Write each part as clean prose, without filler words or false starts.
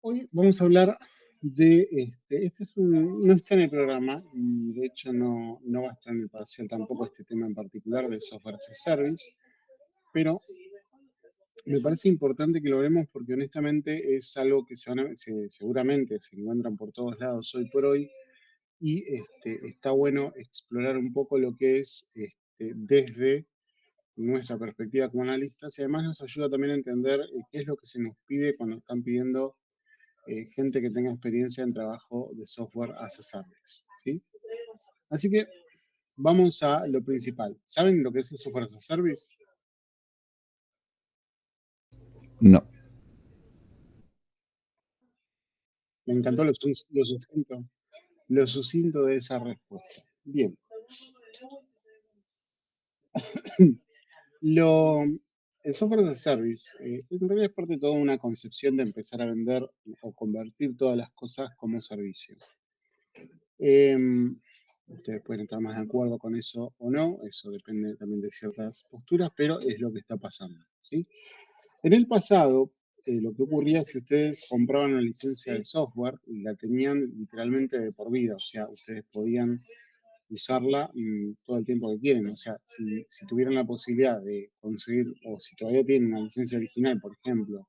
Hoy vamos a hablar de no está en el programa y de hecho no va a estar en el parcial tampoco este tema en particular de software as a service, pero me parece importante que lo vemos porque honestamente es algo que seguramente se encuentran por todos lados hoy por hoy y está bueno explorar un poco lo que es desde nuestra perspectiva como analistas y además nos ayuda también a entender qué es lo que se nos pide cuando están pidiendo gente que tenga experiencia en trabajo de software as a service, ¿sí? Así que vamos a lo principal. ¿Saben lo que es el software as a service? No. Me encantó lo sucinto de esa respuesta. Bien, lo, el software as a service en realidad es parte de toda una concepción de empezar a vender o convertir todas las cosas como servicio. Em, Ustedes pueden estar más de acuerdo con eso o no, eso depende también de ciertas posturas, pero es lo que está pasando, ¿sí? En el pasado, lo que ocurría es que ustedes compraban una licencia de software y la tenían literalmente de por vida, o sea, ustedes podían usarla todo el tiempo que quieren, o sea, si tuvieran la posibilidad de conseguir, o si todavía tienen una licencia original, por ejemplo,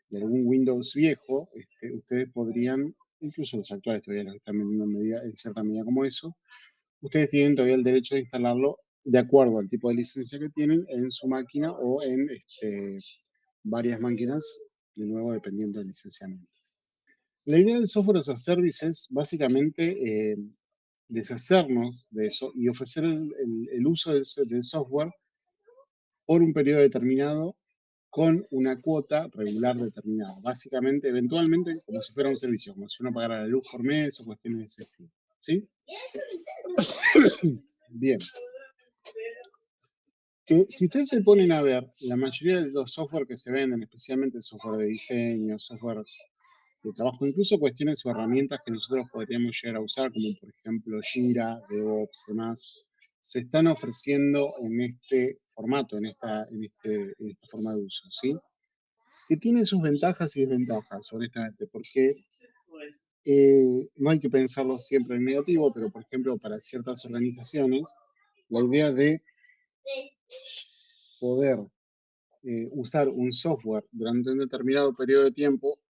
de algún Windows viejo, ustedes podrían, incluso los actuales todavía los están vendiendo en cierta medida como eso, ustedes tienen todavía el derecho de instalarlo de acuerdo al tipo de licencia que tienen en su máquina o en varias máquinas, de nuevo dependiendo del licenciamiento. La idea del software as a service es básicamente deshacernos de eso y ofrecer el uso del software por un periodo determinado con una cuota regular determinada. Básicamente, eventualmente, como si fuera un servicio, como si uno pagara la luz por mes o cuestiones de ese estilo. ¿Sí? Bien. Que si ustedes se ponen a ver, la mayoría de los software que se venden, especialmente software de diseño, software de trabajo, incluso cuestiones o herramientas que nosotros podríamos llegar a usar, como por ejemplo Jira, DevOps, demás, se están ofreciendo en este formato, en esta forma de uso, ¿sí? Que tiene sus ventajas y desventajas, honestamente, porque no hay que pensarlo siempre en negativo, pero por ejemplo, para ciertas organizaciones, la idea de poder usar un software durante un determinado periodo de tiempo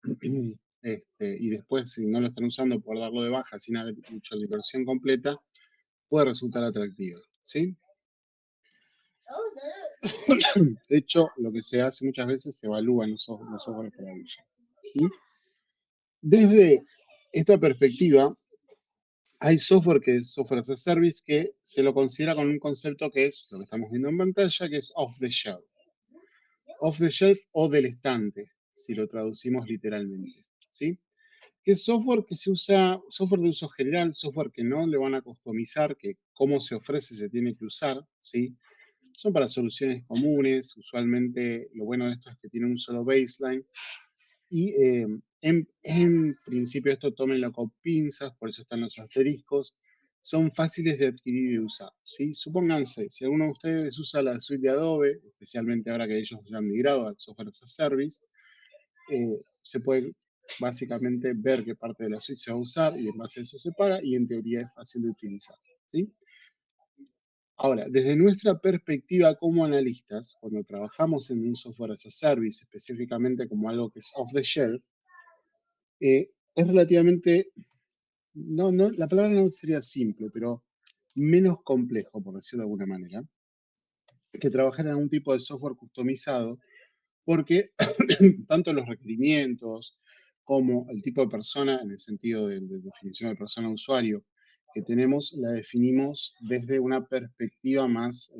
y después, si no lo están usando, por darlo de baja sin haber hecho la inversión completa, puede resultar atractiva, ¿sí? De hecho, lo que se hace muchas veces se evalúan los softwares para uso. ¿Sí? Desde esta perspectiva, hay software que es software as a service que se lo considera con un concepto que es lo que estamos viendo en pantalla, que es off the shelf. Off the shelf o del estante, si lo traducimos literalmente. ¿Sí? Que es software que se usa, software de uso general, software que no le van a customizar, que cómo se ofrece se tiene que usar, ¿sí? Son para soluciones comunes, usualmente lo bueno de esto es que tiene un solo baseline y en principio esto tómenlo con pinzas, por eso están los asteriscos, son fáciles de adquirir y de usar, ¿sí? Supónganse, si alguno de ustedes usa la suite de Adobe, especialmente ahora que ellos ya han migrado al software as a service, se puede básicamente ver qué parte de la suite se va a usar y en base a eso se paga y en teoría es fácil de utilizar, ¿sí? Ahora, desde nuestra perspectiva como analistas, cuando trabajamos en un software as a service, específicamente como algo que es off the shelf, es relativamente, la palabra no sería simple, pero menos complejo, por decirlo de alguna manera, que trabajar en algún tipo de software customizado, porque tanto los requerimientos como el tipo de persona, en el sentido de definición de persona usuario que tenemos, la definimos desde una perspectiva más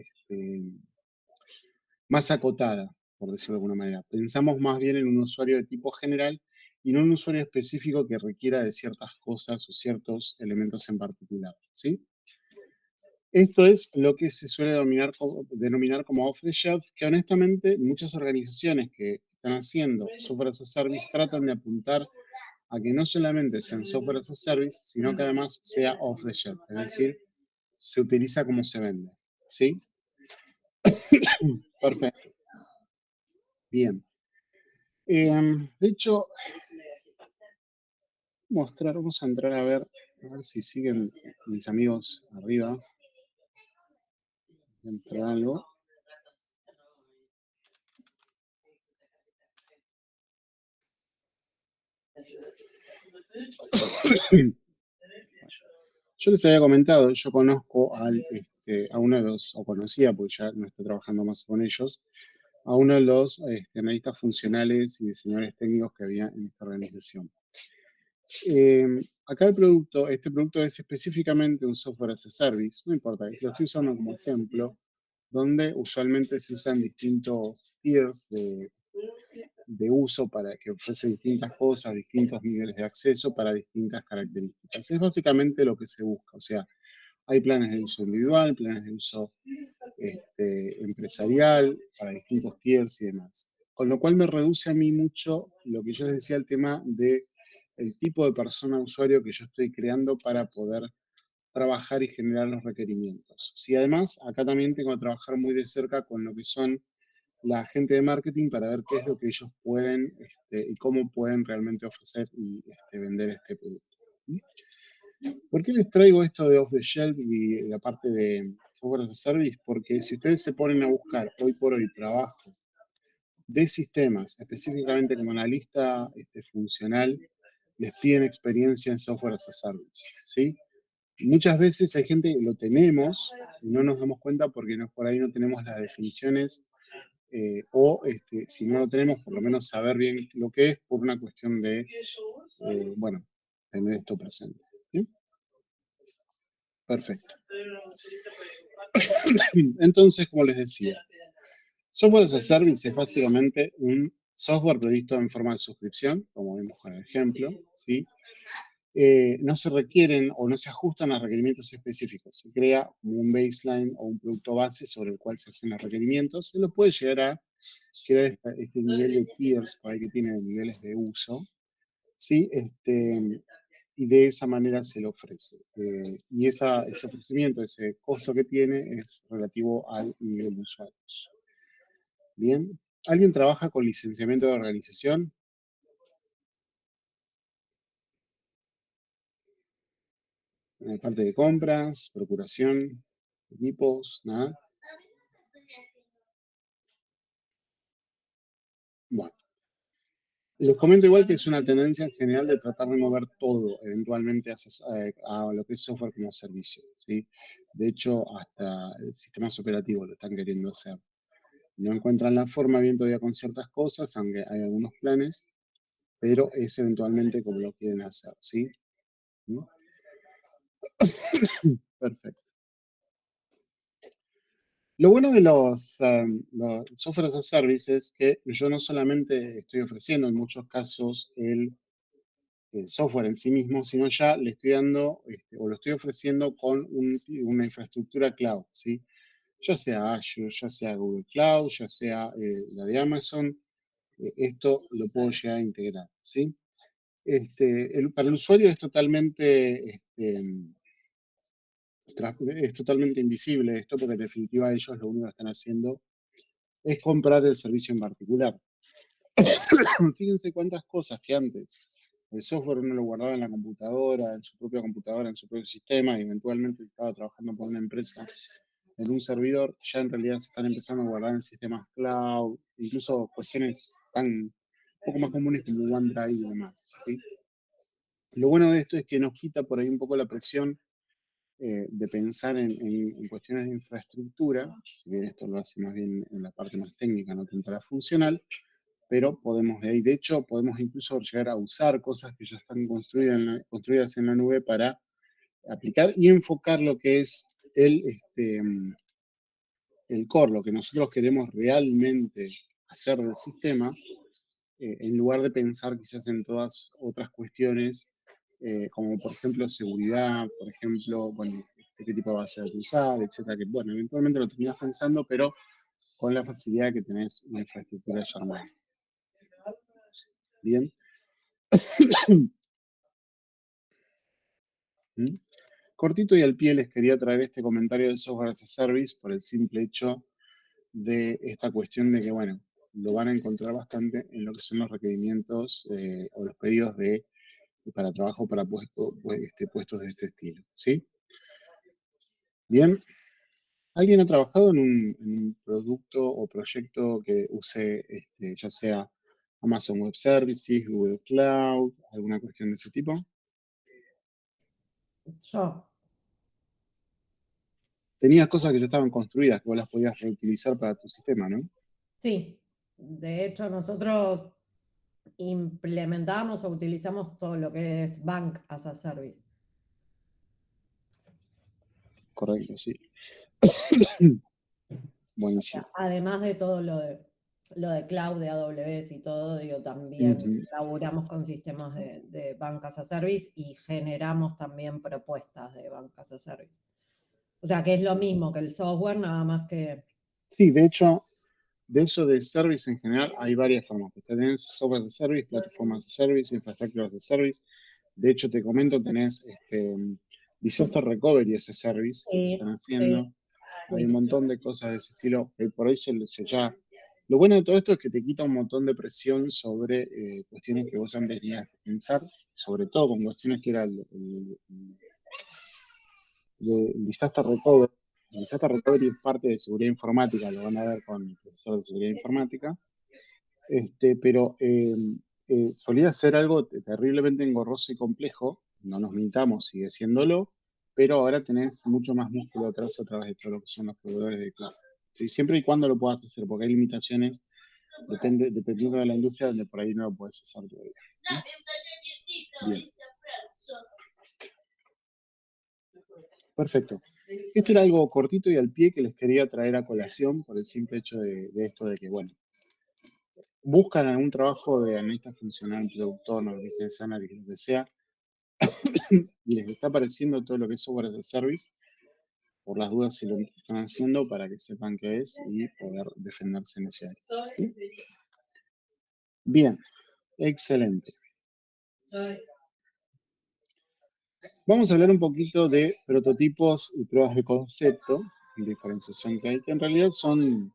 acotada, por decirlo de alguna manera. Pensamos más bien en un usuario de tipo general y no en un usuario específico que requiera de ciertas cosas o ciertos elementos en particular, ¿sí? Esto es lo que se suele denominar como off the shelf, que honestamente muchas organizaciones que están haciendo software as a service tratan de apuntar a que no solamente sean software as a service, sino que además sea off the shelf, es decir, se utiliza como se vende. ¿Sí? Perfecto. Bien. De hecho, mostrar, vamos a entrar a ver si siguen mis amigos arriba. Voy a mostrar algo. Yo les había comentado, yo conozco a uno de los, o conocía, porque ya no estoy trabajando más con ellos, a uno de los analistas funcionales y diseñadores técnicos que había en esta organización. Eh, Acá este producto es específicamente un software as a service, no importa, lo estoy usando como ejemplo, donde usualmente se usan distintos tiers de uso para que ofrece distintas cosas, distintos niveles de acceso para distintas características. Es básicamente lo que se busca, o sea, hay planes de uso individual, planes de uso empresarial, para distintos tiers y demás. Con lo cual me reduce a mí mucho lo que yo les decía, el tema de el tipo de persona usuario que yo estoy creando para poder trabajar y generar los requerimientos. Si además, acá también tengo que trabajar muy de cerca con lo que son la gente de marketing para ver qué es lo que ellos pueden y cómo pueden realmente ofrecer y vender este producto. ¿Por qué les traigo esto de off the shelf y la parte de software as a service? Porque si ustedes se ponen a buscar hoy por hoy trabajo de sistemas, específicamente como analista funcional, les piden experiencia en software as a service, ¿sí? Muchas veces hay gente que lo tenemos y no nos damos cuenta porque por ahí no tenemos las definiciones si no lo tenemos, por lo menos saber bien lo que es por una cuestión de, bueno, tener esto presente. ¿Sí? Perfecto. Entonces, como les decía, Software as a Service es básicamente un software previsto en forma de suscripción, como vimos con el ejemplo, ¿sí? No se requieren o no se ajustan a requerimientos específicos. Se crea un baseline o un producto base sobre el cual se hacen los requerimientos. Se lo puede llegar a crear este nivel de tiers por ahí que tiene de niveles de uso, ¿sí? Y de esa manera se le ofrece. Y ese ofrecimiento, ese costo que tiene es relativo al nivel de usuarios. Bien. ¿Alguien trabaja con licenciamiento de organización? En la parte de compras, procuración, equipos, nada. Bueno, les comento igual que es una tendencia en general de tratar de mover todo eventualmente a lo que es software como servicio, ¿sí? De hecho, hasta sistemas operativos lo están queriendo hacer. No encuentran la forma bien todavía con ciertas cosas, aunque hay algunos planes, pero es eventualmente como lo quieren hacer, ¿sí? ¿Mm? Perfecto. Lo bueno de los software as a service es que yo no solamente estoy ofreciendo en muchos casos el software en sí mismo, sino ya le estoy dando o lo estoy ofreciendo con una infraestructura cloud, ¿sí? Ya sea Azure, ya sea Google Cloud, ya sea la de Amazon, esto lo puedo llegar a integrar, ¿sí? Para el usuario es totalmente invisible esto, porque en definitiva ellos lo único que están haciendo es comprar el servicio en particular. Fíjense cuántas cosas que antes el software uno lo guardaba en la computadora, en su propia computadora, en su propio sistema, y eventualmente estaba trabajando por una empresa en un servidor, ya en realidad se están empezando a guardar en sistemas cloud, incluso cuestiones tan un poco más comunes como OneDrive y demás, ¿sí? Lo bueno de esto es que nos quita por ahí un poco la presión de pensar en cuestiones de infraestructura, si bien esto lo hace más bien en la parte más técnica, no tanto la funcional, pero podemos de ahí, de hecho, podemos incluso llegar a usar cosas que ya están construidas en la nube para aplicar y enfocar lo que es el core, lo que nosotros queremos realmente hacer del sistema, en lugar de pensar quizás en todas otras cuestiones, como por ejemplo seguridad, por ejemplo, bueno, qué tipo de base de datos usar, etcétera, que bueno, eventualmente lo terminas pensando, pero con la facilidad que tenés una infraestructura ya armada. Bien. ¿Mm? Cortito y al pie les quería traer este comentario del software as a service por el simple hecho de esta cuestión de que, bueno, lo van a encontrar bastante en lo que son los requerimientos o los pedidos de para trabajo para puestos de este estilo, ¿sí? Bien, ¿alguien ha trabajado en un producto o proyecto que use, ya sea Amazon Web Services, Google Cloud, alguna cuestión de ese tipo? Yo, Tenías cosas que ya estaban construidas, que vos las podías reutilizar para tu sistema, ¿no? sí. De hecho, nosotros implementamos o utilizamos todo lo que es Bank as a Service. Correcto, sí. O sea, Buenísimo. además de todo lo de cloud, de AWS y todo, digo, también Ujú. laburamos con sistemas de Bank as a Service y generamos también propuestas de Bank as a Service. O sea, que es lo mismo que el software, nada más que Sí, de hecho, de eso de service en general hay varias formas. Tenés software as a service, plataformas as a service, infrastructure as a service. De hecho, te comento, tenés disaster recovery as a service que sí, están sí, haciendo. Hay un sí. montón de cosas de ese estilo. Por ahí se ya. Lo bueno de todo esto es que te quita un montón de presión sobre cuestiones que vos antes tenías que pensar, sobre todo con cuestiones que era el disaster recovery. El disaster recovery es parte de seguridad informática, lo van a ver con el profesor de seguridad informática, pero solía ser algo terriblemente engorroso y complejo, no nos mintamos, sigue siéndolo, pero ahora tenés mucho más músculo atrás a través de todo lo que son los proveedores de cloud. Sí, siempre y cuando lo puedas hacer, porque hay limitaciones, dependiendo de la industria, donde por ahí no lo puedes hacer todavía. Bien, perfecto. Esto era algo cortito y al pie que les quería traer a colación por el simple hecho de esto de que, bueno, buscan algún trabajo de analista funcional, productor, no business analyst, lo que sea, y les está apareciendo todo lo que es software as a service, por las dudas si lo están haciendo para que sepan qué es y poder defenderse en ese área. ¿Sí? Bien, excelente. Vamos a hablar un poquito de prototipos y pruebas de concepto, diferenciación que hay, que en realidad son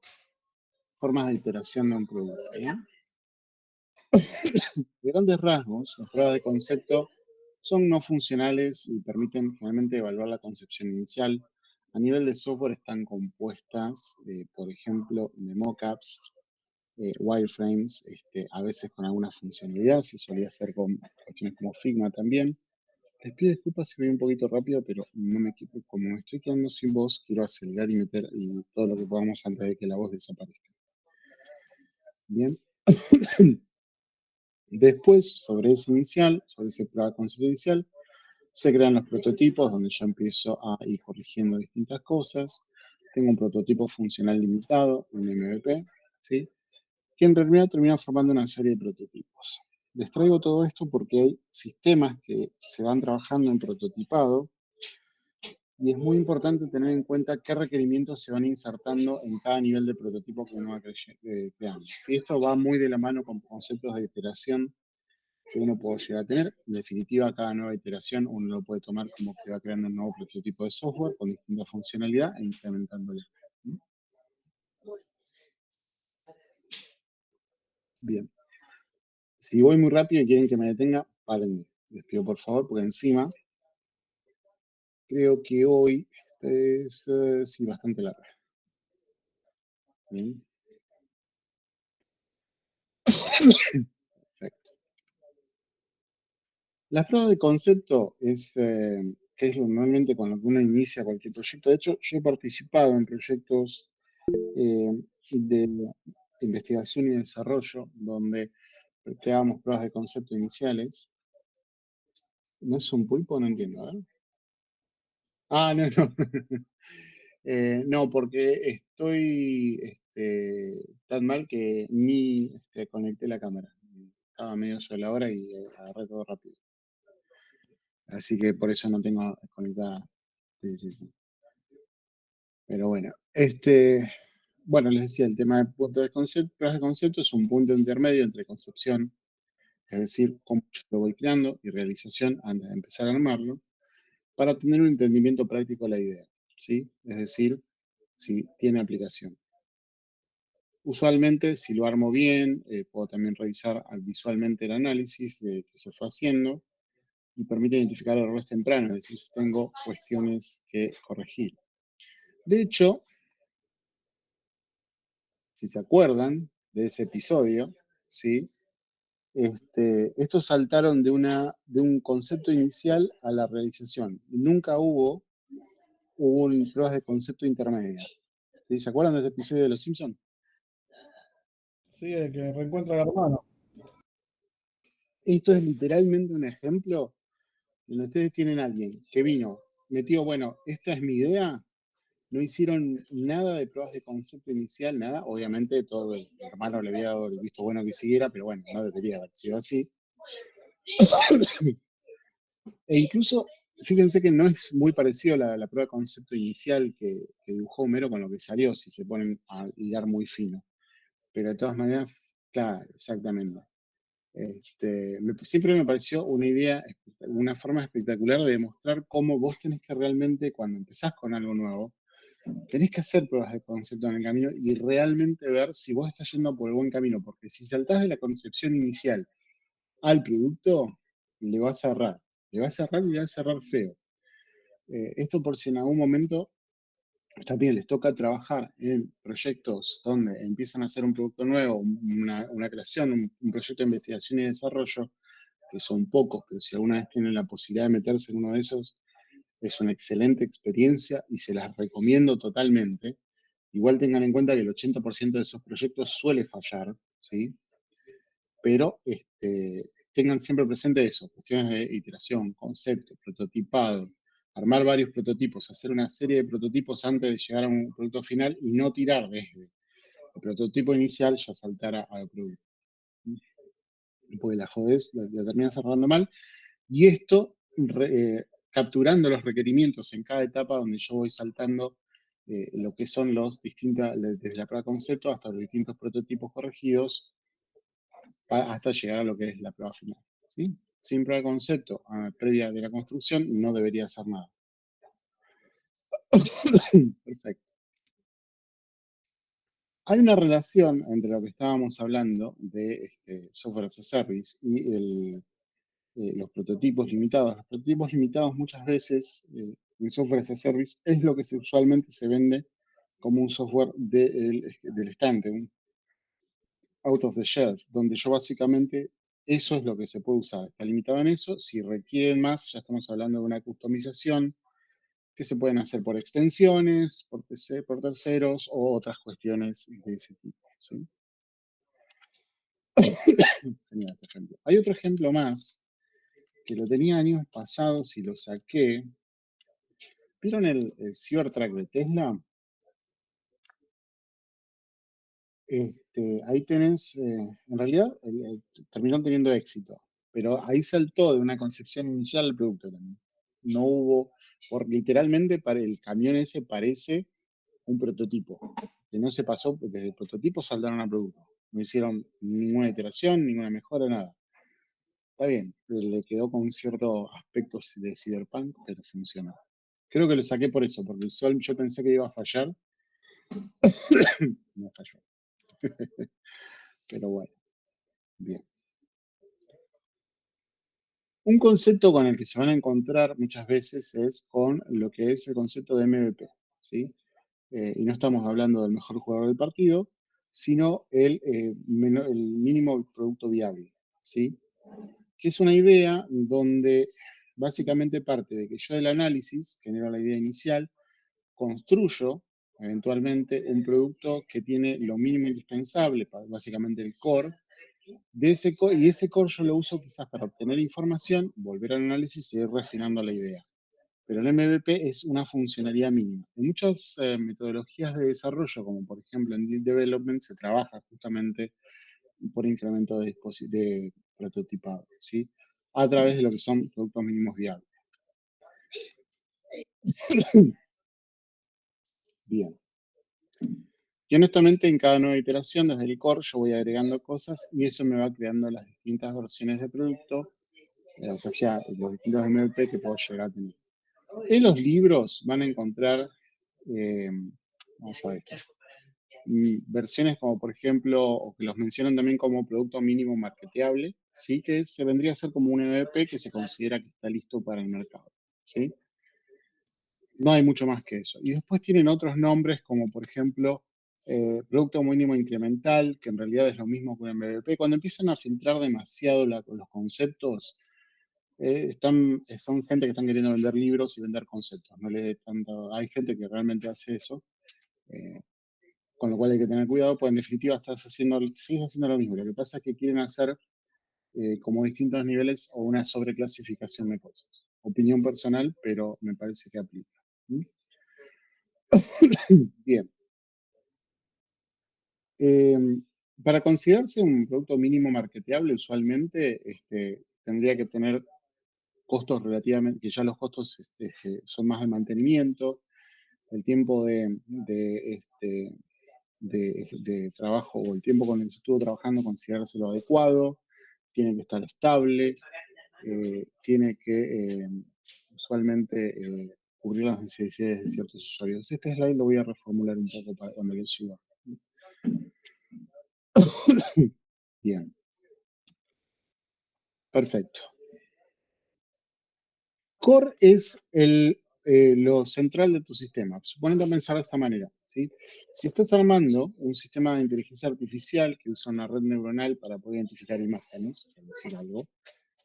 formas de iteración de un producto. ¿Bien? De grandes rasgos, las pruebas de concepto son no funcionales y permiten finalmente evaluar la concepción inicial. A nivel de software están compuestas, por ejemplo, de mockups, wireframes, a veces con alguna funcionalidad, se solía hacer con cuestiones como Figma también. Les pido disculpas si voy un poquito rápido, pero no me equipo. Como me estoy quedando sin voz, quiero acelerar y meter todo lo que podamos antes de que la voz desaparezca. Bien. Después, sobre ese prueba de concepto inicial, se crean los prototipos donde yo empiezo a ir corrigiendo distintas cosas. Tengo un prototipo funcional limitado, un MVP, ¿sí? Que en realidad termina formando una serie de prototipos. Les traigo todo esto porque hay sistemas que se van trabajando en prototipado y es muy importante tener en cuenta qué requerimientos se van insertando en cada nivel de prototipo que uno va creando. Y esto va muy de la mano con conceptos de iteración que uno puede llegar a tener. En definitiva, cada nueva iteración uno lo puede tomar como que va creando un nuevo prototipo de software con distinta funcionalidad e implementándolo. Bien, si voy muy rápido y quieren que me detenga, párenme. Les pido por favor, porque encima creo que hoy es sí, bastante larga. Bien, perfecto. La prueba de concepto es normalmente con lo que uno inicia cualquier proyecto. De hecho, yo he participado en proyectos eh, de investigación y desarrollo donde creábamos pruebas de concepto iniciales. ¿No es un pulpo? No entiendo, ¿verdad? Ah, no, no. No, porque estoy tan mal que ni conecté la cámara. Estaba medio sola ahora y agarré todo rápido. Así que por eso no tengo conectada. Sí, sí, sí. Pero bueno, bueno, les decía, el tema de punto de concepto, pruebas de concepto es un punto intermedio entre concepción, es decir, cómo yo lo voy creando, y realización antes de empezar a armarlo, para tener un entendimiento práctico de la idea, ¿sí? Es decir, si tiene aplicación. Usualmente, si lo armo bien, puedo también revisar visualmente el análisis que se fue haciendo. y permite identificar errores tempranos, es decir, si tengo cuestiones que corregir. De hecho, si se acuerdan de ese episodio, ¿sí? Estos saltaron de un concepto inicial a la realización. Nunca hubo pruebas de concepto intermedias. ¿Sí? ¿Se acuerdan de ese episodio de Los Simpsons? Sí, el que reencuentra al hermano. Esto es literalmente un ejemplo donde ustedes tienen a alguien que vino, metió, bueno, esta es mi idea, no hicieron nada de pruebas de concepto inicial, nada. Obviamente todo el hermano le había dado el visto bueno que siguiera, pero bueno, no debería haber sido así. E incluso, fíjense que no es muy parecido la prueba de concepto inicial que dibujó Homero con lo que salió, si se ponen a hilar muy fino. Pero de todas maneras, claro, exactamente. Siempre me pareció una idea, una forma espectacular de demostrar cómo vos tenés que realmente, cuando empezás con algo nuevo, tenés que hacer pruebas de concepto en el camino y realmente ver si vos estás yendo por el buen camino, porque si saltás de la concepción inicial al producto, le vas a errar. Le vas a errar y le vas a errar feo. Esto por si en algún momento también les toca trabajar en proyectos donde empiezan a hacer un producto nuevo, una creación, un proyecto de investigación y desarrollo, que son pocos, pero si alguna vez tienen la posibilidad de meterse en uno de esos, es una excelente experiencia y se las recomiendo totalmente. Igual tengan en cuenta que el 80% de esos proyectos suele fallar, ¿sí? Pero tengan siempre presente eso, cuestiones de iteración, concepto, prototipado, armar varios prototipos, hacer una serie de prototipos antes de llegar a un producto final y no tirar desde el prototipo inicial ya saltar al producto. Porque la jodés, la terminas cerrando mal. Y esto, capturando los requerimientos en cada etapa donde yo voy saltando lo que son desde la prueba de concepto hasta los distintos prototipos corregidos, hasta llegar a lo que es la prueba final. ¿Sí? Sin prueba de concepto previa de la construcción no debería hacer nada. Perfecto. Hay una relación entre lo que estábamos hablando de software as a service y los prototipos limitados. Los prototipos limitados muchas veces en software as a service es lo que usualmente se vende como un software del estante, un out of the shelf, donde yo básicamente eso es lo que se puede usar. Está limitado en eso. Si requieren más, ya estamos hablando de una customización que se pueden hacer por extensiones, por terceros o otras cuestiones de ese tipo. ¿Sí? Tenía este ejemplo. Hay otro ejemplo más que lo tenía años pasados y lo saqué. ¿Vieron el Cybertruck de Tesla? Ahí tenés, en realidad, terminó teniendo éxito, pero ahí saltó de una concepción inicial al producto también. No hubo, literalmente para el camión ese parece un prototipo, que no se pasó, desde el prototipo saltaron al producto. No hicieron ninguna iteración, ninguna mejora, nada. Está bien, le quedó con ciertos aspectos de cyberpunk, pero funcionó. Creo que lo saqué por eso, porque yo pensé que iba a fallar, no falló. Pero bueno, bien. Un concepto con el que se van a encontrar muchas veces es con lo que es el concepto de MVP, ¿sí? Y no estamos hablando del mejor jugador del partido, sino el mínimo producto viable, ¿sí? Que es una idea donde básicamente parte de que yo del análisis genero la idea inicial, construyo eventualmente un producto que tiene lo mínimo indispensable, básicamente el core, y ese core yo lo uso quizás para obtener información, volver al análisis y ir refinando la idea. Pero el MVP es una funcionalidad mínima. En muchas metodologías de desarrollo, como por ejemplo en Deep Development, se trabaja justamente por incremento de prototipado, ¿sí? A través de lo que son productos mínimos viables. Bien. Y honestamente, en cada nueva iteración, desde el core, yo voy agregando cosas y eso me va creando las distintas versiones de producto, o sea, los distintos MVP que puedo llegar a tener. En los libros van a encontrar, eh, vamos a ver, versiones como por ejemplo, o que los mencionan también como producto mínimo marketeable, ¿sí? Que se vendría a ser como un MVP que se considera que está listo para el mercado, ¿sí? No hay mucho más que eso. Y después tienen otros nombres como, por ejemplo, producto mínimo incremental, que en realidad es lo mismo que un MVP. Cuando empiezan a filtrar demasiado los conceptos, son gente que están queriendo vender libros y vender conceptos. No le dé tanto, hay gente que realmente hace eso, eh, con lo cual hay que tener cuidado, pues en definitiva sigues haciendo lo mismo. Lo que pasa es que quieren hacer como distintos niveles o una sobreclasificación de cosas. Opinión personal, pero me parece que aplica. ¿Mm? Bien. Eh, para considerarse un producto mínimo marketeable, usualmente tendría que tener costos relativamente, que ya los costos son más de mantenimiento, el tiempo de trabajo o el tiempo con el que se estuvo trabajando, considerarse lo adecuado, tiene que estar estable, tiene que usualmente cubrir las necesidades de ciertos usuarios. Este slide lo voy a reformular un poco para cuando lo suba. Bien, perfecto. Core es lo central de tu sistema. Suponete a pensar de esta manera, ¿sí? Si estás armando un sistema de inteligencia artificial que usa una red neuronal para poder identificar imágenes, por decir algo,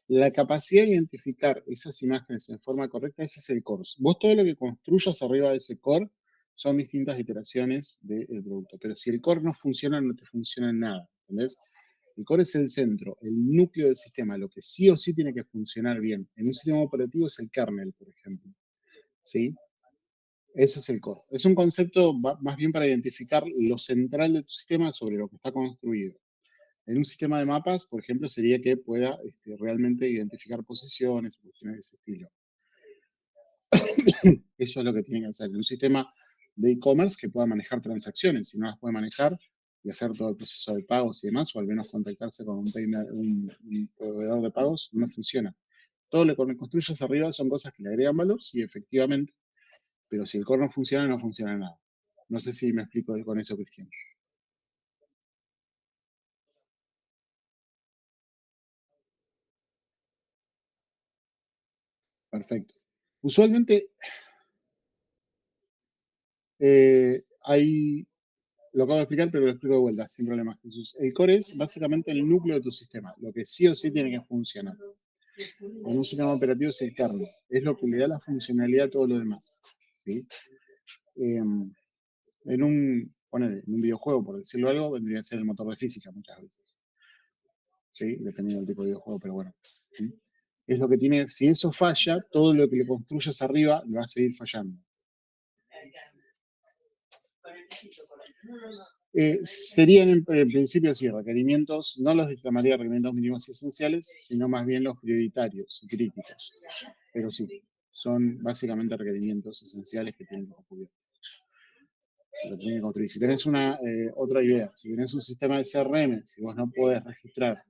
la capacidad de identificar esas imágenes en forma correcta, ese es el core. Vos todo lo que construyas arriba de ese core son distintas iteraciones del producto. Pero si el core no funciona, no te funciona nada. ¿Entendés? El core es el centro, el núcleo del sistema, lo que sí o sí tiene que funcionar bien. En un sistema operativo es el kernel, por ejemplo. ¿Sí? Ese es el core. Es un concepto más bien para identificar lo central de tu sistema sobre lo que está construido. En un sistema de mapas, por ejemplo, sería que pueda realmente identificar posiciones, cuestiones de ese estilo. Eso es lo que tiene que hacer. En un sistema de e-commerce que pueda manejar transacciones, si no las puede manejar y hacer todo el proceso de pagos y demás, o al menos contactarse con un proveedor de pagos, no funciona. Todo lo que construyes arriba son cosas que le agregan valor, sí, efectivamente, pero si el core no funciona nada. No sé si me explico con eso, Cristian. Perfecto. Usualmente hay lo acabo de explicar, pero lo explico de vuelta, sin problemas, Jesús. El core es básicamente el núcleo de tu sistema, lo que sí o sí tiene que funcionar. En un sistema operativo es el kernel, es lo que le da la funcionalidad a todo lo demás. ¿Sí? En un videojuego, por decirlo algo, vendría a ser el motor de física muchas veces. ¿Sí? Dependiendo del tipo de videojuego, pero bueno. ¿Sí? Es lo que tiene, si eso falla, todo lo que le construyas arriba va a seguir fallando. Serían en principio sí, requerimientos, no los llamaría requerimientos mínimos y esenciales, sino más bien los prioritarios y críticos. Pero sí, son básicamente requerimientos esenciales que tienen que cubrir. Lo tienen que construir. Si tenés otra idea, si tenés un sistema de CRM, si vos no podés registrar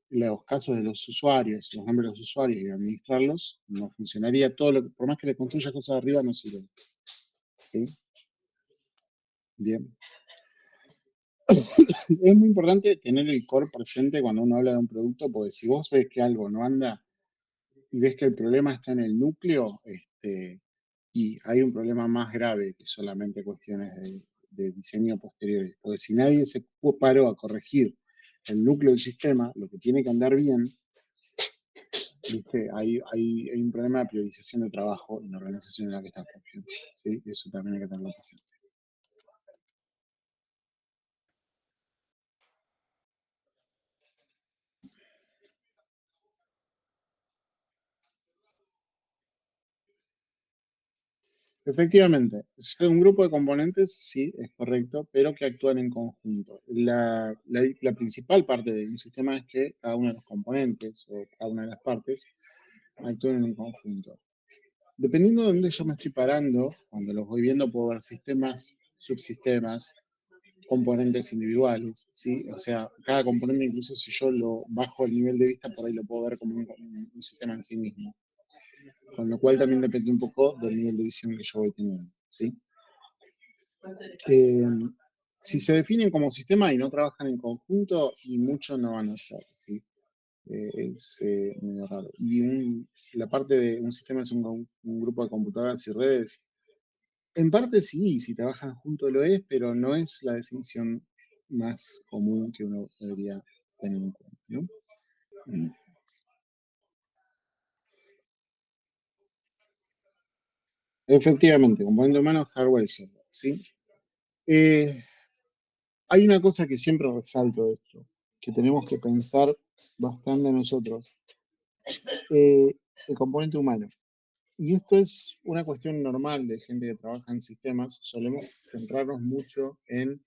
los casos de los usuarios, los nombres de los usuarios y administrarlos, no funcionaría todo por más que le construyas cosas arriba, no sirve. ¿Sí? Bien. Es muy importante tener el core presente cuando uno habla de un producto, porque si vos ves que algo no anda y ves que el problema está en el núcleo, y hay un problema más grave que solamente cuestiones de diseño posteriores. Porque si nadie se paró a corregir el núcleo del sistema, lo que tiene que andar bien, ¿viste? Hay un problema de priorización de trabajo en la organización en la que estás confiando. ¿Sí? Eso también hay que tenerlo presente. Efectivamente, es un grupo de componentes, sí, es correcto, pero que actúan en conjunto. La principal parte de un sistema es que cada uno de los componentes o cada una de las partes actúen en un conjunto. Dependiendo de dónde yo me estoy parando, cuando los voy viendo puedo ver sistemas, subsistemas, componentes individuales, ¿sí? O sea, cada componente, incluso si yo lo bajo el nivel de vista, por ahí lo puedo ver como un sistema en sí mismo. Con lo cual también depende un poco del nivel de visión que yo voy teniendo, ¿sí? Eh, Si se definen como sistema y no trabajan en conjunto, y mucho no van a hacer, ¿sí? Es medio raro. La parte de un sistema es un grupo de computadoras y redes. En parte sí, si trabajan juntos lo es, pero no es la definición más común que uno debería tener en cuenta, ¿no? Efectivamente, componente humano, hardware y software, ¿sí? Eh, Hay una cosa que siempre resalto de esto, que tenemos que pensar bastante nosotros, el componente humano. Y esto es una cuestión normal de gente que trabaja en sistemas. Solemos centrarnos mucho en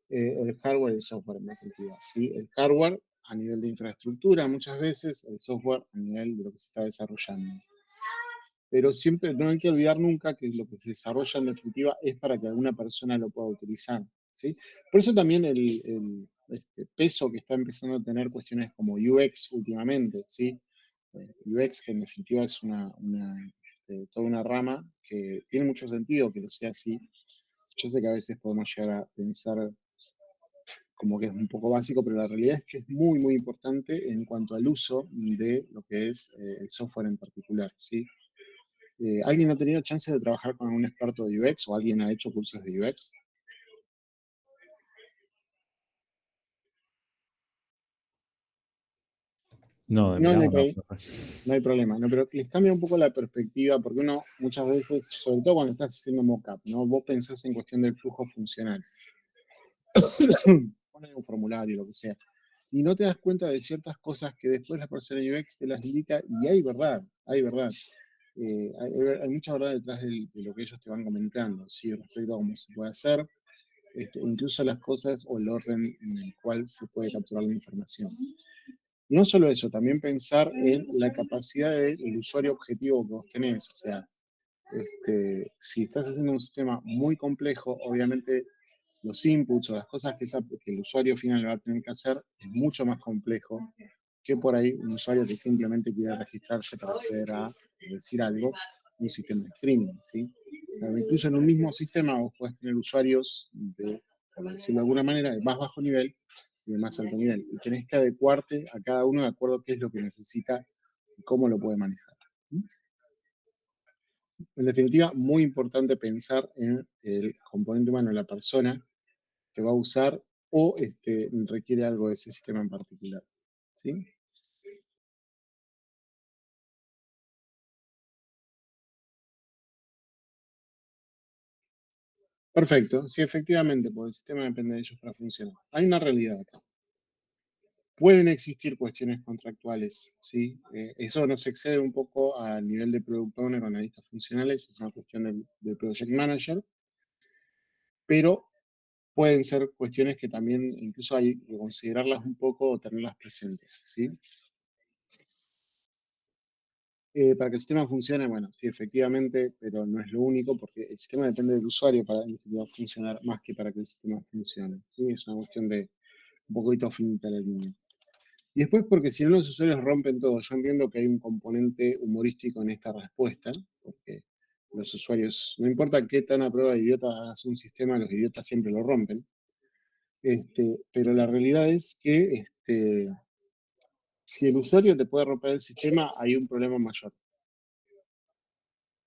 el hardware y el software en definitiva, ¿sí? El hardware a nivel de infraestructura muchas veces, el software a nivel de lo que se está desarrollando. Pero siempre no hay que olvidar nunca que lo que se desarrolla en definitiva es para que alguna persona lo pueda utilizar, ¿sí? Por eso también el peso que está empezando a tener cuestiones como UX últimamente, ¿sí? UX, que en definitiva es toda una rama que tiene mucho sentido que lo sea así. Yo sé que a veces podemos llegar a pensar como que es un poco básico, pero la realidad es que es muy, muy importante en cuanto al uso de lo que es el software en particular, ¿sí? ¿Alguien ha tenido chance de trabajar con un experto de UX o alguien ha hecho cursos de UX? No, de No, no hay, milagro no. no hay problema, no, pero les cambia un poco la perspectiva, porque uno muchas veces, sobre todo cuando estás haciendo mockup, ¿no? Vos pensás en cuestión del flujo funcional. Poner un formulario, lo que sea. Y no te das cuenta de ciertas cosas que después la persona de UX te las indica y hay verdad, hay verdad. Hay mucha verdad detrás de lo que ellos te van comentando, ¿sí? Respecto a cómo se puede hacer, incluso las cosas o el orden en el cual se puede capturar la información. No solo eso, también pensar en la capacidad del usuario objetivo que vos tenés. O sea, si estás haciendo un sistema muy complejo, obviamente los inputs o las cosas que el usuario final va a tener que hacer es mucho más complejo que por ahí un usuario que simplemente quiere registrarse para acceder a decir algo, un sistema de streaming, ¿sí? Pero incluso en un mismo sistema vos podés tener usuarios de, por decirlo de alguna manera, de más bajo nivel y de más alto nivel. Y tenés que adecuarte a cada uno de acuerdo a qué es lo que necesita y cómo lo puede manejar. En definitiva, muy importante pensar en el componente humano, la persona que va a usar o requiere algo de ese sistema en particular, ¿sí? Perfecto, sí, efectivamente, porque el sistema depende de ellos para funcionar. Hay una realidad acá. Pueden existir cuestiones contractuales, ¿sí? Eso nos excede un poco al nivel de product owner o analistas funcionales, es una cuestión del project manager, pero pueden ser cuestiones que también incluso hay que considerarlas un poco o tenerlas presentes, ¿sí? Para que el sistema funcione, bueno, sí, efectivamente, pero no es lo único, porque el sistema depende del usuario para en definitiva, funcionar más que para que el sistema funcione, ¿sí? Es una cuestión de un poquito finita la línea. Y después, porque si no los usuarios rompen todo, yo entiendo que hay un componente humorístico en esta respuesta, porque los usuarios, no importa qué tan a prueba de idiota hagas un sistema, los idiotas siempre lo rompen. Pero la realidad es que si el usuario te puede romper el sistema, hay un problema mayor,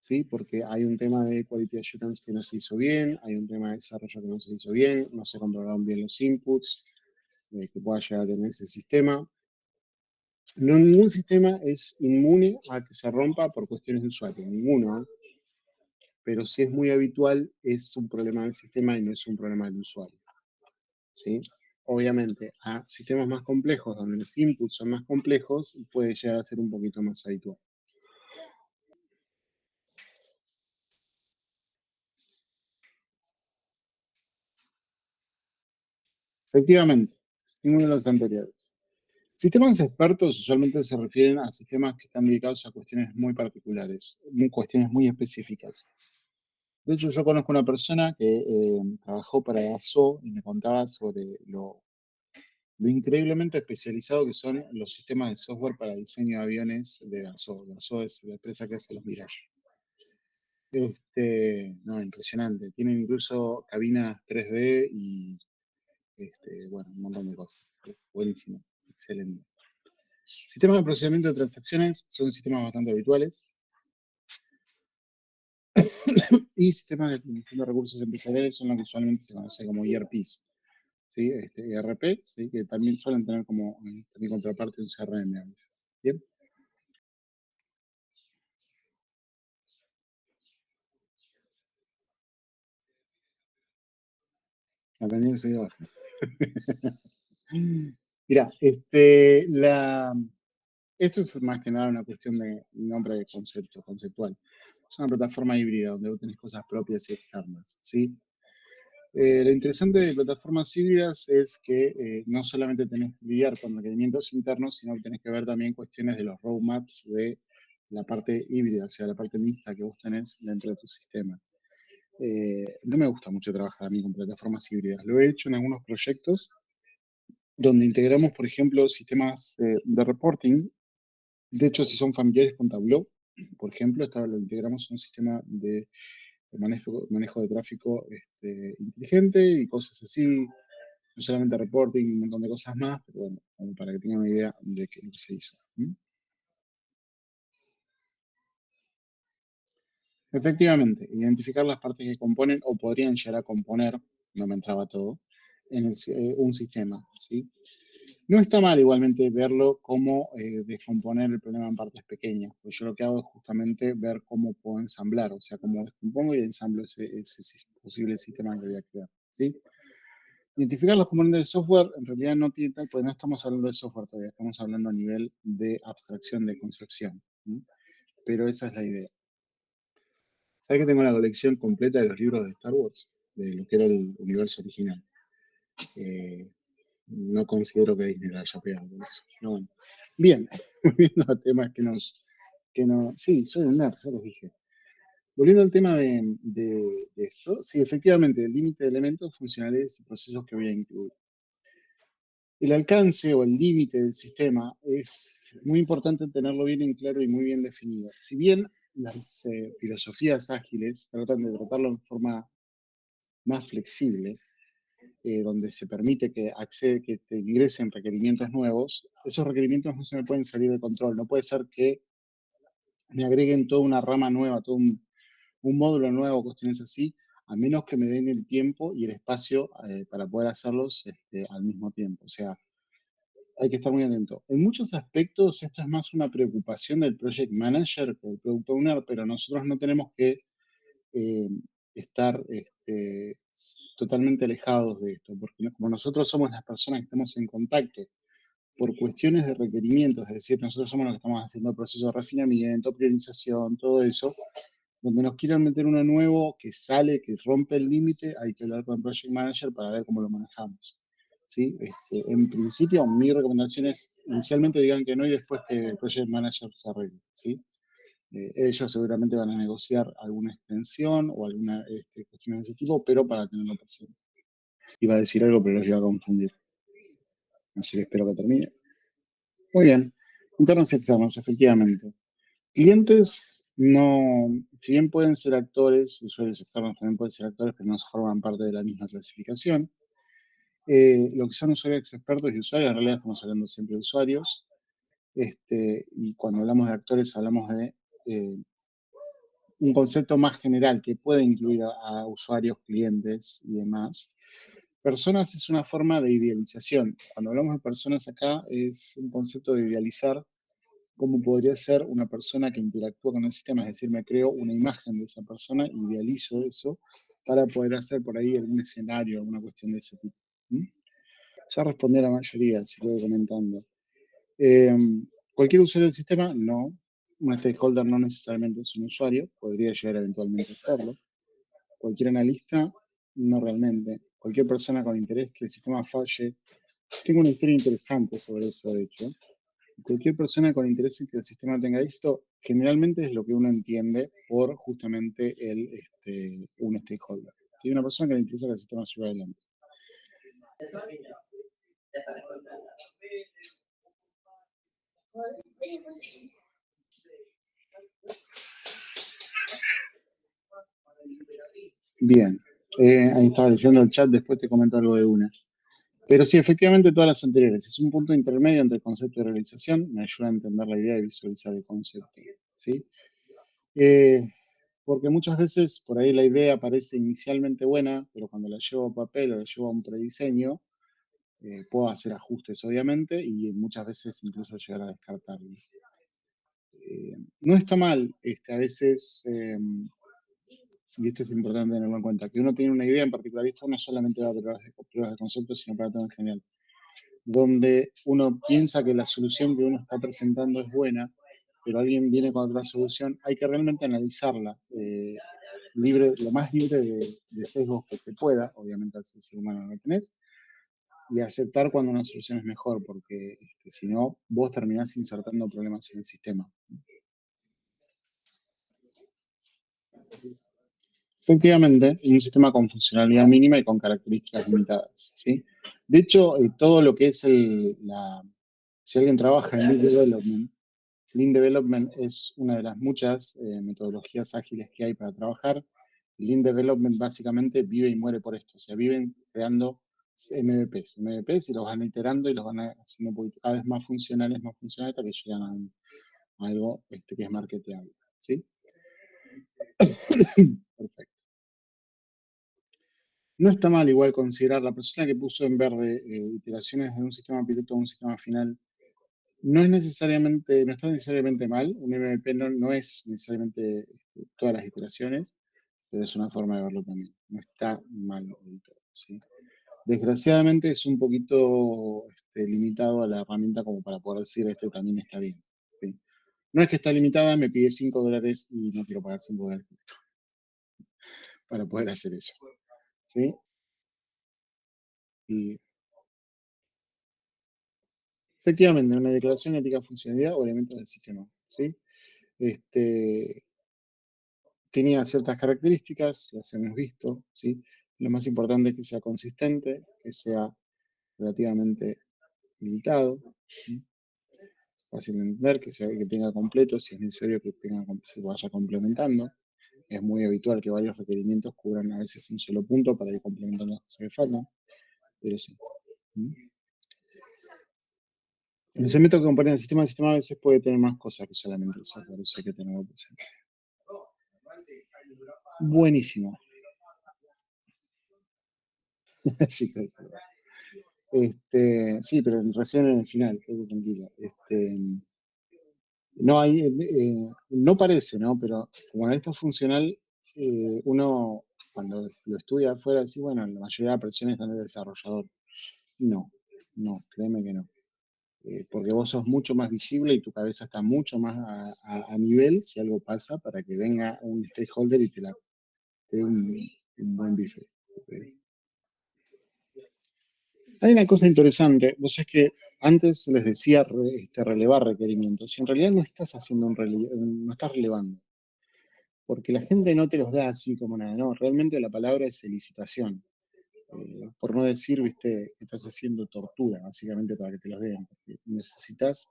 ¿sí? Porque hay un tema de quality assurance que no se hizo bien, hay un tema de desarrollo que no se hizo bien, no se controlaron bien los inputs que pueda llegar a tener ese sistema. No, ningún sistema es inmune a que se rompa por cuestiones de usuario, ninguno, ¿eh? Pero si es muy habitual, es un problema del sistema y no es un problema del usuario, ¿sí? Obviamente, a sistemas más complejos, donde los inputs son más complejos, puede llegar a ser un poquito más habitual. Efectivamente, ninguno de los anteriores. Sistemas expertos usualmente se refieren a sistemas que están dedicados a cuestiones muy particulares, cuestiones muy específicas. De hecho, yo conozco una persona que trabajó para Dassault y me contaba sobre lo increíblemente especializado que son los sistemas de software para diseño de aviones de Dassault. Dassault es la empresa que hace los Mirage. No, impresionante. Tienen incluso cabinas 3D y, bueno, un montón de cosas. Es buenísimo, excelente. Sistemas de procesamiento de transacciones son sistemas bastante habituales. Y sistemas de administración de recursos empresariales son lo que usualmente se conoce como ERPs. ¿Sí? ERP, ¿sí? Que también suelen tener como también contraparte un CRM a veces. ¿Bien? La tendencia es muy baja. Mira, esto es más que nada una cuestión de nombre de concepto, conceptual. Es una plataforma híbrida donde vos tenés cosas propias y externas, ¿sí? Lo interesante de plataformas híbridas es que no solamente tenés que lidiar con requerimientos internos, sino que tenés que ver también cuestiones de los roadmaps de la parte híbrida, o sea, la parte mixta que vos tenés dentro de tu sistema. No me gusta mucho trabajar a mí con plataformas híbridas. Lo he hecho en algunos proyectos donde integramos, por ejemplo, sistemas de reporting. De hecho, si son familiares con Tableau, por ejemplo, lo integramos en un sistema de manejo de tráfico inteligente y cosas así. No solamente reporting, un montón de cosas más, pero bueno, como para que tengan una idea de qué es lo que se hizo. Efectivamente, identificar las partes que componen o podrían llegar a componer, no me entraba todo, un sistema, ¿sí? No está mal igualmente verlo como descomponer el problema en partes pequeñas, pues yo lo que hago es justamente ver cómo puedo ensamblar, o sea, cómo descompongo y ensamblo ese posible sistema que voy a crear, ¿sí? Identificar los componentes de software en realidad no tiene pues no estamos hablando de software todavía, estamos hablando a nivel de abstracción, de concepción, ¿sí? Pero esa es la idea. ¿Sabes que tengo la colección completa de los libros de Star Wars? De lo que era el universo original. Eh, no considero que Disney la haya pegado por eso. No, bueno. Bien, volviendo a temas que no. Sí, soy un nerd, ya los dije. Volviendo al tema de esto, sí, efectivamente, el límite de elementos funcionales y procesos que voy a incluir. El alcance o el límite del sistema es muy importante tenerlo bien en claro y muy bien definido. Si bien las filosofías ágiles tratan de tratarlo en forma más flexible, donde se permite que te ingresen requerimientos nuevos, esos requerimientos no se me pueden salir de control. No puede ser que me agreguen toda una rama nueva, todo un módulo nuevo, cuestiones así, a menos que me den el tiempo y el espacio para poder hacerlos al mismo tiempo. O sea, hay que estar muy atento. En muchos aspectos esto es más una preocupación del project manager que del product owner, pero nosotros no tenemos que eh, estar totalmente alejados de esto, porque como nosotros somos las personas que estamos en contacto por cuestiones de requerimientos, es decir, nosotros somos los que estamos haciendo el proceso de refinamiento, priorización, todo eso, donde nos quieran meter uno nuevo que sale, que rompe el límite, hay que hablar con el project manager para ver cómo lo manejamos. ¿Sí? En principio, mi recomendación es inicialmente digan que no y después que el project manager se arregle. ¿Sí? Ellos seguramente van a negociar alguna extensión o alguna cuestión de ese tipo, pero para tenerlo presente. Iba a decir algo, pero los iba a confundir. Así que espero que termine. Muy bien. Internos y externos, efectivamente. Clientes no, si bien pueden ser actores, usuarios externos también pueden ser actores, pero no forman parte de la misma clasificación. Lo que son usuarios expertos y usuarios, en realidad estamos hablando siempre de usuarios. Y cuando hablamos de actores, hablamos de un concepto más general que puede incluir a usuarios, clientes y demás. Personas es una forma de idealización. Cuando hablamos de personas acá, es un concepto de idealizar cómo podría ser una persona que interactúa con el sistema, es decir, me creo una imagen de esa persona, idealizo eso para poder hacer por ahí algún escenario, alguna cuestión de ese tipo. ¿Mm? Ya respondí a la mayoría, si voy comentando. Eh, Cualquier usuario del sistema, no. Un stakeholder no necesariamente es un usuario, podría llegar eventualmente a serlo. Cualquier analista, no realmente. Cualquier persona con interés que el sistema falle. Tengo una historia interesante sobre eso, de hecho. Cualquier persona con interés en que el sistema tenga éxito, generalmente es lo que uno entiende por justamente un stakeholder. Si hay una persona que le interesa que el sistema siga adelante. Bien. Ahí estaba leyendo el chat, después te comento algo de una. Pero sí, efectivamente todas las anteriores. Es un punto intermedio entre el concepto y realización. Me ayuda a entender la idea y visualizar el concepto. ¿Sí? Eh, porque muchas veces por ahí la idea parece inicialmente buena, pero cuando la llevo a papel o la llevo a un prediseño, puedo hacer ajustes, obviamente, y muchas veces incluso llegar a descartarlo. No está mal, a veces, y esto es importante tenerlo en cuenta, que uno tiene una idea en particular, y esto no solamente va a pruebas de concepto, sino para todo en general, donde uno piensa que la solución que uno está presentando es buena, pero alguien viene con otra solución, hay que realmente analizarla, lo más libre de sesgos que se pueda, obviamente al ser humano no lo tenés, y aceptar cuando una solución es mejor, porque si no, vos terminás insertando problemas en el sistema. Efectivamente, en un sistema con funcionalidad mínima y con características limitadas, ¿sí? De hecho, todo lo que es si alguien trabaja en Lean Development es una de las muchas metodologías ágiles que hay para trabajar. Lean Development básicamente vive y muere por esto, o sea, viven creando MVPs y los van iterando y los van haciendo cada vez más funcionales, hasta que llegan a algo que es marketeable, ¿sí? Perfecto. No está mal igual considerar la persona que puso en verde iteraciones de un sistema piloto a un sistema final. No está necesariamente mal. Un MVP no es necesariamente todas las iteraciones, pero es una forma de verlo también. No está mal del todo, ¿sí? Desgraciadamente es un poquito limitado a la herramienta como para poder decir este también está bien, ¿sí? No es que está limitada, me pide $5 y no quiero pagar $5 para poder hacer eso, ¿sí? Y efectivamente, una declaración ética de funcionalidad o elementos del sistema, ¿sí? Este, tenía ciertas características, las hemos visto, ¿sí? Lo más importante es que sea consistente, que sea relativamente limitado, ¿sí? Fácil de entender, que tenga completo, si es necesario que se vaya complementando. Es muy habitual que varios requerimientos cubran a veces un solo punto para ir complementando las cosas que faltan, pero sí. ¿Mm? El elemento que compone el sistema a veces puede tener más cosas que solamente el software, eso hay que tenerlo presente. Buenísimo. Sí, sí, pero recién en el final, quédate tranquila. No hay, no parece, ¿no? Pero como esto es funcional, uno cuando lo estudia afuera dice, bueno, la mayoría de las presiones están del desarrollador. No, no, créeme que no. Porque vos sos mucho más visible y tu cabeza está mucho más a nivel si algo pasa para que venga un stakeholder y te dé un buen bife. Hay una cosa interesante, vos es que antes les decía relevar requerimientos, y en realidad no estás haciendo no estás relevando, porque la gente no te los da así como nada, no, realmente la palabra es solicitación, por no decir, viste, que estás haciendo tortura, básicamente, para que te los den, porque necesitas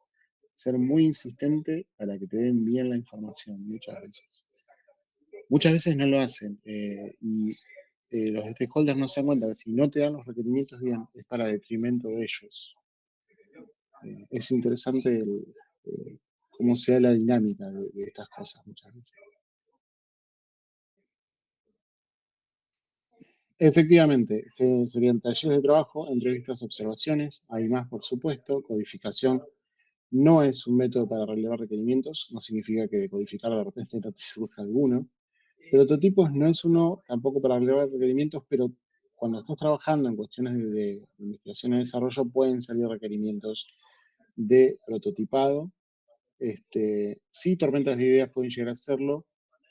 ser muy insistente para que te den bien la información, muchas veces. Muchas veces no lo hacen, y los stakeholders no se dan cuenta que si no te dan los requerimientos bien, es para detrimento de ellos. Es interesante cómo sea la dinámica de estas cosas muchas veces. Efectivamente, serían talleres de trabajo, entrevistas, observaciones, hay más por supuesto, codificación. No es un método para relevar requerimientos, no significa que codificar de repente no te surja alguno. Prototipos no es uno tampoco para relevar requerimientos, pero cuando estás trabajando en cuestiones de investigación y desarrollo pueden salir requerimientos de prototipado. Sí, tormentas de ideas pueden llegar a hacerlo,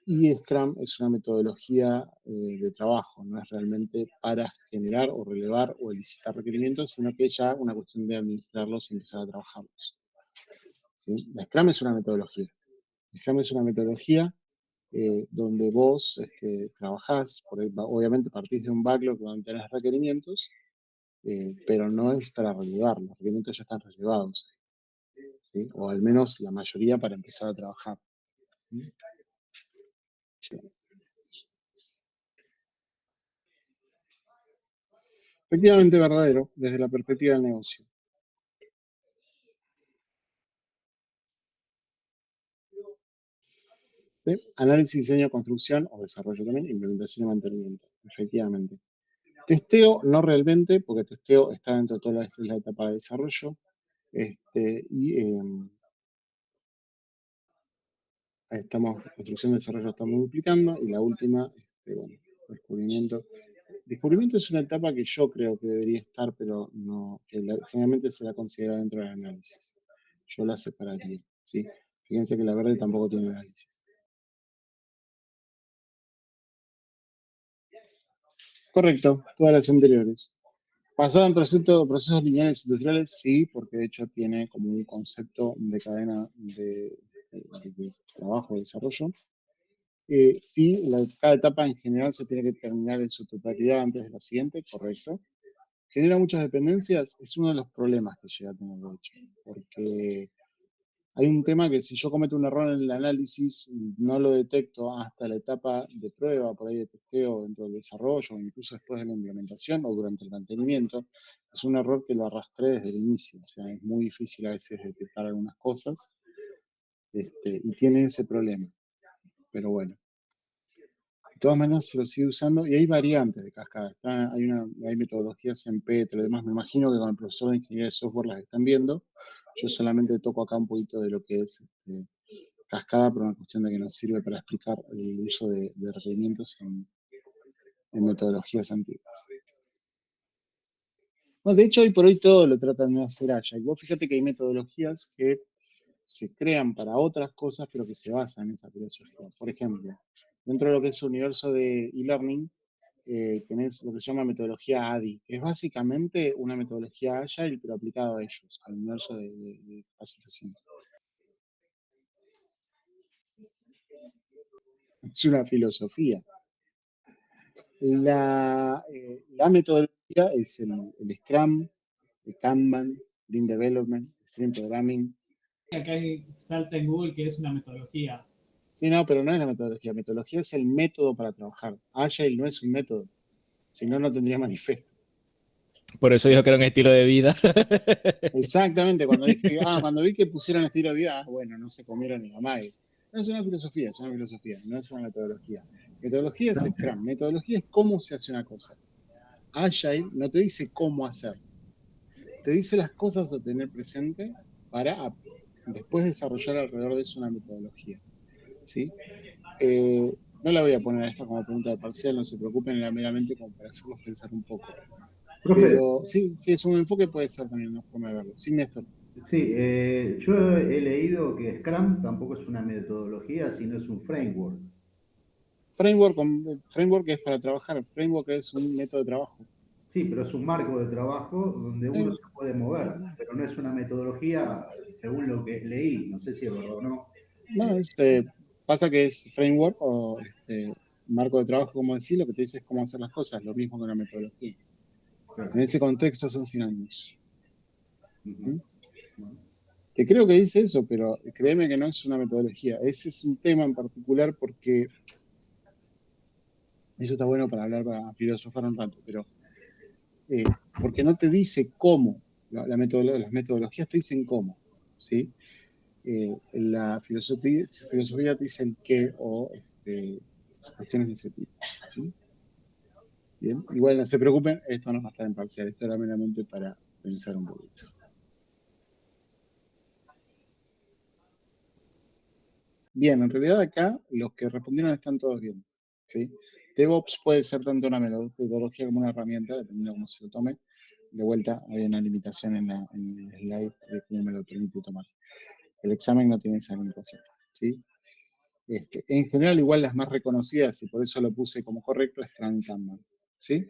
y Scrum es una metodología de trabajo, no es realmente para generar o relevar o elicitar requerimientos, sino que es ya una cuestión de administrarlos y empezar a trabajarlos, ¿sí? La Scrum es una metodología. Scrum es una metodología donde vos trabajás, obviamente partís de un backlog donde tenés requerimientos, pero no es para relevar, los requerimientos ya están relevados, ¿sí? O al menos la mayoría para empezar a trabajar. ¿Sí? Efectivamente verdadero desde la perspectiva del negocio. ¿Sí? Análisis, diseño, construcción o desarrollo también, implementación y mantenimiento. Efectivamente. Testeo no realmente, porque testeo está dentro de toda la etapa de desarrollo. Ahí estamos, construcción y desarrollo estamos duplicando. Y la última, bueno, descubrimiento. Descubrimiento es una etapa que yo creo que debería estar, pero no, generalmente se la considera dentro del análisis. Yo la separaría, ¿sí? Fíjense que la verde tampoco tiene análisis. Correcto, todas las anteriores. Basado en procesos lineales industriales, sí, porque de hecho tiene como un concepto de cadena de trabajo, de desarrollo. Sí, cada etapa en general se tiene que terminar en su totalidad antes de la siguiente, correcto. Genera muchas dependencias, es uno de los problemas que llega a tener, de hecho, porque hay un tema que si yo cometo un error en el análisis, no lo detecto hasta la etapa de prueba, por ahí de testeo dentro del desarrollo, o incluso después de la implementación o durante el mantenimiento, es un error que lo arrastré desde el inicio. O sea, es muy difícil a veces detectar algunas cosas, y tiene ese problema. Pero bueno, de todas maneras se lo sigue usando y hay variantes de cascada. Hay metodologías en PET, lo demás. Me imagino que con el profesor de ingeniería de software las están viendo. Yo solamente toco acá un poquito de lo que es cascada, por una cuestión de que nos sirve para explicar el uso de requerimientos en metodologías antiguas. Bueno, de hecho, hoy por hoy todo lo tratan de hacer Agile. Vos fíjate que hay metodologías que se crean para otras cosas, pero que se basan en esa filosofía. Por ejemplo, dentro de lo que es el universo de e-learning, tenés lo que se llama metodología ADI, que es básicamente una metodología Agile, pero aplicada a ellos, al universo de capacitación. Es una filosofía. La metodología es el Scrum, el Kanban, Lean Development, Stream Programming. Acá salta en Google que es una metodología. Sí, no, pero no es la metodología. Metodología es el método para trabajar. Agile no es un método. Si no, no tendría manifiesto. Por eso dijo que era un estilo de vida. Exactamente. Cuando vi que pusieron estilo de vida, bueno, no se comieron ni la madre. No es una filosofía, no es una metodología. Metodología es Scrum. Metodología es cómo se hace una cosa. Agile no te dice cómo hacer. Te dice las cosas a tener presente para después desarrollar alrededor de eso una metodología. ¿Sí? No la voy a poner a esta como pregunta de parcial, no se preocupen, era meramente como para hacerlos pensar un poco. Profe, Pero sí, es un enfoque, puede ser también una forma de verlo. Sí, Néstor. sí, yo he leído que Scrum tampoco es una metodología, sino es un framework. Framework es para trabajar, framework es un método de trabajo. Sí, pero es un marco de trabajo donde uno se puede mover, pero no es una metodología según lo que leí, no sé si es verdad o no. No, pasa que es framework o marco de trabajo, como decir, lo que te dice es cómo hacer las cosas, lo mismo que una metodología. Claro. En ese contexto son sinónimos. Ujú. Que creo que dice eso, pero créeme que no es una metodología. Ese es un tema en particular porque eso está bueno para hablar, para filosofar un rato, pero porque no te dice cómo. Las metodologías te dicen cómo, ¿sí? La filosofía te dice el qué o cuestiones de ese tipo. ¿Sí? Bien, igual no se preocupen, esto no va a estar en parcial, esto era meramente para pensar un poquito. Bien, en realidad acá los que respondieron están todos bien. ¿Sí? DevOps puede ser tanto una metodología como una herramienta, dependiendo de cómo se lo tome. De vuelta, hay una limitación en el slide que no me lo permite tomar. El examen no tiene esa limitación. ¿Sí? En general, igual las más reconocidas, y por eso lo puse como correcto, es Scrum y Kanban. ¿Sí?